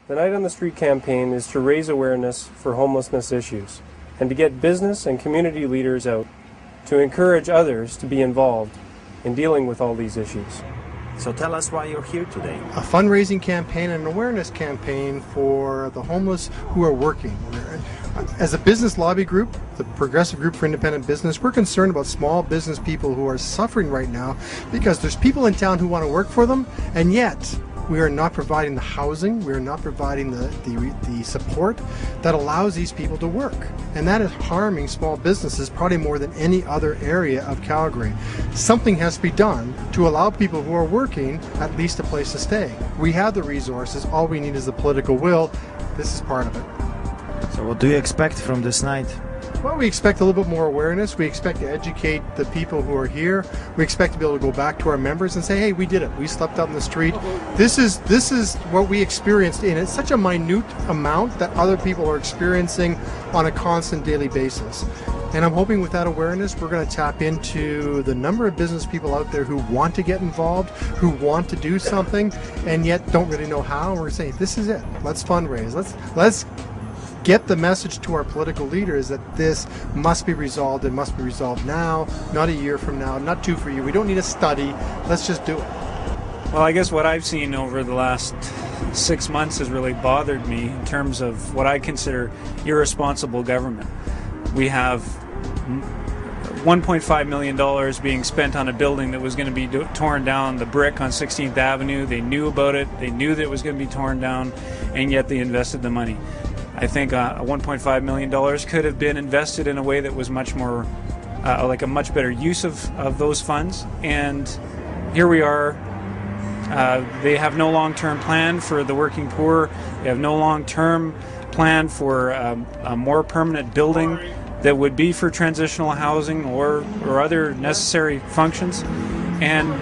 The Night on the Street campaign is to raise awareness for homelessness issues and to get business and community leaders out to encourage others to be involved in dealing with all these issues. So tell us why you're here today. A fundraising campaign and an awareness campaign for the homeless who are working. As a business lobby group, the Progressive Group for Independent Business, we're concerned about small business people who are suffering right now because there's people in town who want to work for them, and yet we are not providing the housing, we are not providing the support that allows these people to work. And that is harming small businesses probably more than any other area of Calgary. Something has to be done to allow people who are working at least a place to stay. We have the resources, all we need is the political will. This is part of it. So what do you expect from this night? Well, we expect a little bit more awareness. We expect to educate the people who are here. We expect to be able to go back to our members and say, hey, we did it. We slept out in the street. This is what we experienced, and it's such a minute amount that other people are experiencing on a constant daily basis. And I'm hoping with that awareness, we're going to tap into the number of business people out there who want to get involved, who want to do something, and yet don't really know how. And we're saying, this is it. Let's fundraise. Let's get the message to our political leaders that this must be resolved. It must be resolved now, not a year from now, not 2 for you. We don't need a study. Let's just do it. Well, I guess what I've seen over the last 6 months has really bothered me in terms of what I consider irresponsible government. We have $1.5 million being spent on a building that was going to be torn down, the brick on 16th Avenue. They knew about it. They knew that it was going to be torn down, and yet they invested the money. I think $1.5 million could have been invested in a way that was much more, like a much better use of those funds. And here we are. They have no long-term plan for the working poor. They have no long-term plan for a more permanent building that would be for transitional housing or other necessary functions. And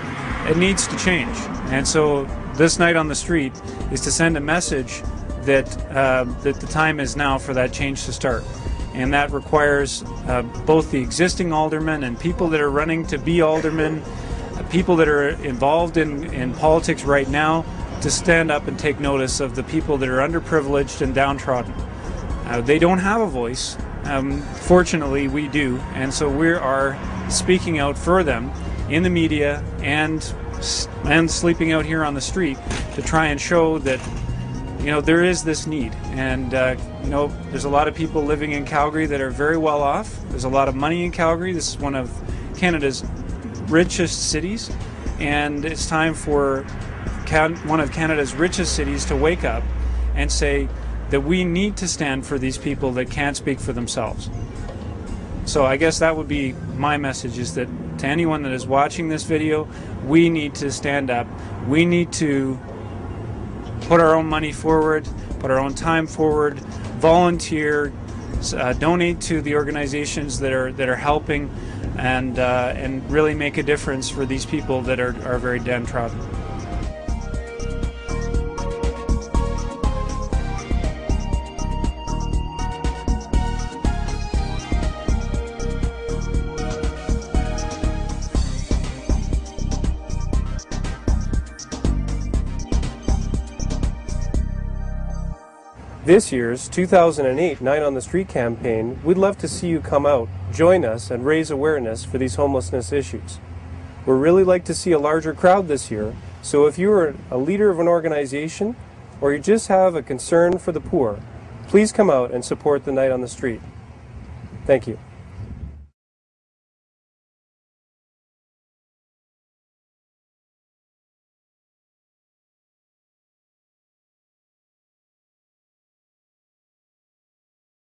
it needs to change. And so this night on the street is to send a message that the time is now for that change to start. And that requires both the existing aldermen and people that are running to be aldermen, people that are involved in politics right now, to stand up and take notice of the people that are underprivileged and downtrodden. They don't have a voice. Fortunately, we do. And so we are speaking out for them in the media and sleeping out here on the street to try and show that there is this need, and there's a lot of people living in Calgary that are very well off. There's a lot of money in Calgary. This is one of Canada's richest cities, and it's time for one of Canada's richest cities to wake up and say that we need to stand for these people that can't speak for themselves. So I guess that would be my message, is that to anyone that is watching this video, we need to stand up. We need to put our own money forward, put our own time forward, volunteer, donate to the organizations that are helping, and really make a difference for these people that are very downtrodden. This year's 2008 Night on the Street campaign, we'd love to see you come out, join us, and raise awareness for these homelessness issues. We'd really like to see a larger crowd this year, so if you are a leader of an organization or you just have a concern for the poor, please come out and support the Night on the Street. Thank you.